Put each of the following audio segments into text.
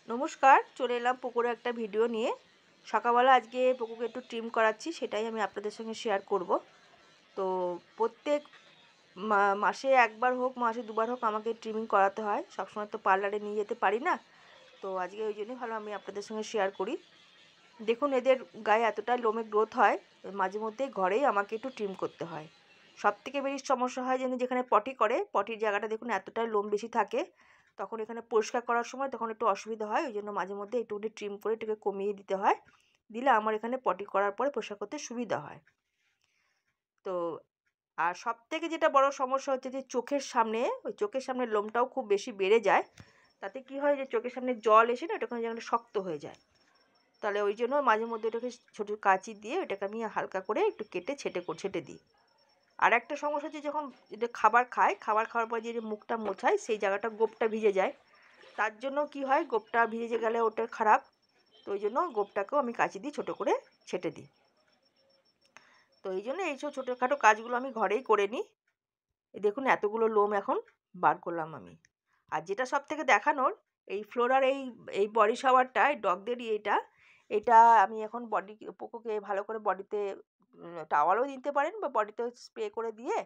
নমস্কার, চলে এলাম পুকুরে একটা ভিডিও নিয়ে। সকালবেলা আজকে পুকুরকে একটু ট্রিম করাচ্ছি, সেটাই আমি আপনাদের সঙ্গে শেয়ার করব। তো প্রত্যেক মাসে একবার হোক, মাসে দুবার হোক আমাকে ট্রিমিং করাতে হয়। সবসময় তো পার্লারে নিয়ে যেতে পারি না। তো আজকে ওই জন্যই ভালো আমি আপনাদের সঙ্গে শেয়ার করি। দেখুন, এদের গায়ে এতটা লোমে গ্রোথ হয়, মাঝে মধ্যে ঘরেই আমাকে একটু ট্রিম করতে হয়। সবথেকে বেশি সমস্যা হয় যেখানে পটি করে, পটির জায়গাটা দেখুন এতটাই লোম বেশি থাকে। তখন এখানে পরিষ্কার করার সময় তখন একটু অসুবিধা হয়, ওই জন্য মাঝে মধ্যে একটুখানি ট্রিম করে এটাকে কমিয়ে দিতে হয়। দিলে আমার এখানে পটি করার পরে পরিষ্কার করতে সুবিধা হয়। তো আর সবথেকে যেটা বড় সমস্যা হচ্ছে যে চোখের সামনে, ওই চোখের সামনের লোমটাও খুব বেশি বেড়ে যায়। তাতে কি হয় যে চোখের সামনে জল এসে না, এটা ওখানে যেন শক্ত হয়ে যায়। তাহলে ওই জন্য মাঝে মধ্যে ওটাকে ছোটো কাঁচি দিয়ে ওটাকে আমি হালকা করে একটু কেটে ছেটে দিই। আর একটা সমস্যা হচ্ছে, যখন এটা খাবার খায়, খাবার খাওয়ার পর যে মুখটা মোছায় সেই জায়গাটা গোঁপটা ভিজে যায়। তার জন্য কি হয়, গোঁপটা ভিজে গেলে ওটা খারাপ। তো ওই জন্য গোঁপটাকেও আমি কাঁচি দিয়ে ছোটো করে ছেটে দিই। তো এই জন্য এইসব ছোটোখাটো কাজগুলো আমি ঘরেই করে নিই। এই দেখুন এতগুলো লোম এখন বার করলাম আমি। আর যেটা সব থেকে দেখানোর, এই ফ্লোরার এই এই বডি শাওয়ারটা, এই ডগদেরই এটা আমি এখন পোকোকে ভালো করে বডিতে টাওয়ালও দিতে পারেন, বা বডিতে স্প্রে করে দিয়ে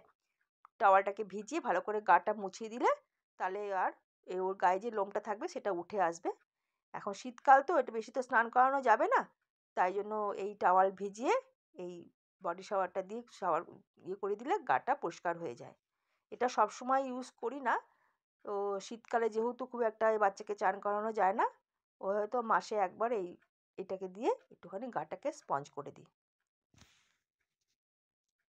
টাওয়ালটাকে ভিজিয়ে ভালো করে গাটা মুছিয়ে দিলে তাহলে আর ওর গায়ে যে লোমটা থাকবে সেটা উঠে আসবে। এখন শীতকাল তো, এটা বেশি তো স্নান করানো যাবে না, তাই জন্য এই টাওয়াল ভিজিয়ে এই বডি শাওয়ারটা দিয়ে করে দিলে গাটা পরিষ্কার হয়ে যায়। এটা সব সময় ইউজ করি না। তো শীতকালে যেহেতু খুব একটা এই বাচ্চাকে চান করানো যায় না, ও হয়তো মাসে একবার এটাকে দিয়ে একটুখানি গাটাকে স্পঞ্জ করে দিই।